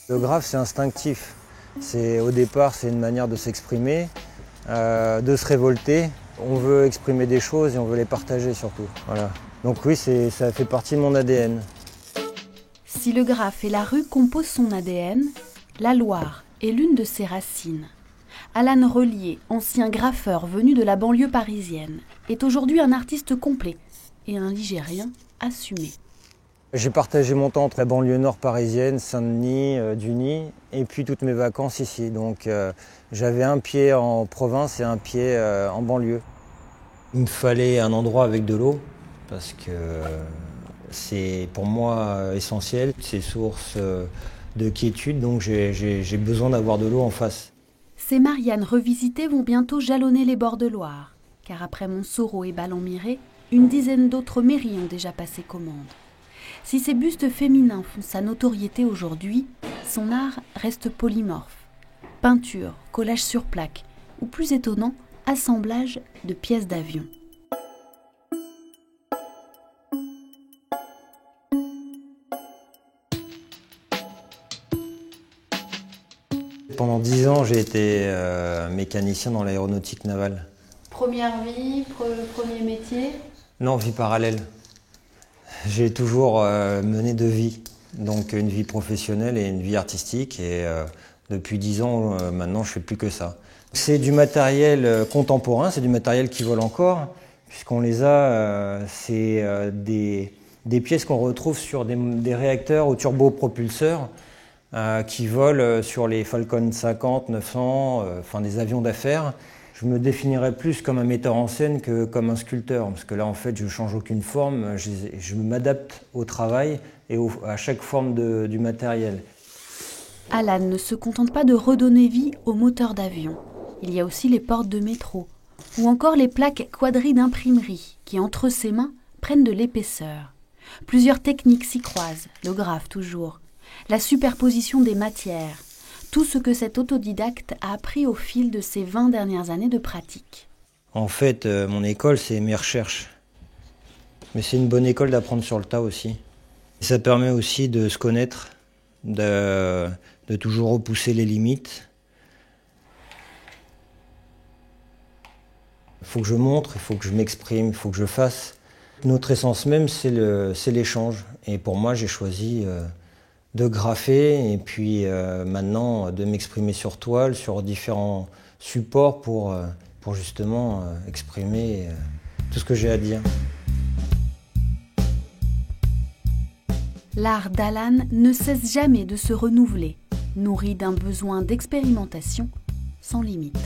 Le graphe, c'est instinctif. Au départ, c'est une manière de s'exprimer, de se révolter. On veut exprimer des choses et on veut les partager surtout. Voilà. Donc oui, ça fait partie de mon ADN. Si le graphe et la rue composent son ADN, la Loire est l'une de ses racines. Alan Relier, ancien graffeur venu de la banlieue parisienne, est aujourd'hui un artiste complet et un Ligérien assumé. J'ai partagé mon temps entre la banlieue nord parisienne, Saint-Denis, Duny, et puis toutes mes vacances ici. Donc j'avais un pied en province et un pied en banlieue. Il me fallait un endroit avec de l'eau, parce que c'est pour moi essentiel. C'est source de quiétude, donc j'ai besoin d'avoir de l'eau en face. Ces Mariannes revisitées vont bientôt jalonner les bords de Loire, car après Montsoreau et Ballon-Miré, une dizaine d'autres mairies ont déjà passé commande. Si ces bustes féminins font sa notoriété aujourd'hui, son art reste polymorphe. Peinture, collage sur plaque, ou plus étonnant, assemblage de pièces d'avion. Pendant 10 ans, j'ai été mécanicien dans l'aéronautique navale. Première vie, premier métier? Non, vie parallèle. J'ai toujours mené deux vies, donc une vie professionnelle et une vie artistique. Et depuis 10 ans, maintenant, je ne fais plus que ça. C'est du matériel contemporain, c'est du matériel qui vole encore, puisqu'on les a, c'est des pièces qu'on retrouve sur des réacteurs ou turbopropulseurs qui volent sur les Falcon 50, 900, enfin des avions d'affaires. Je me définirais plus comme un metteur en scène que comme un sculpteur, parce que là, en fait, je ne change aucune forme, je m'adapte au travail et à chaque forme du matériel. Alan ne se contente pas de redonner vie aux moteurs d'avion. Il y a aussi les portes de métro, ou encore les plaques quadrilles d'imprimerie, qui, entre ses mains, prennent de l'épaisseur. Plusieurs techniques s'y croisent, le graphe toujours, la superposition des matières, tout ce que cet autodidacte a appris au fil de ses 20 dernières années de pratique. En fait, mon école, c'est mes recherches. Mais c'est une bonne école d'apprendre sur le tas aussi. Et ça permet aussi de se connaître, de toujours repousser les limites. Il faut que je montre, il faut que je m'exprime, il faut que je fasse. Notre essence même, c'est l'échange. Et pour moi, j'ai choisi de graffer et puis maintenant de m'exprimer sur toile, sur différents supports pour justement exprimer tout ce que j'ai à dire. L'art d'Alan ne cesse jamais de se renouveler, nourri d'un besoin d'expérimentation sans limite.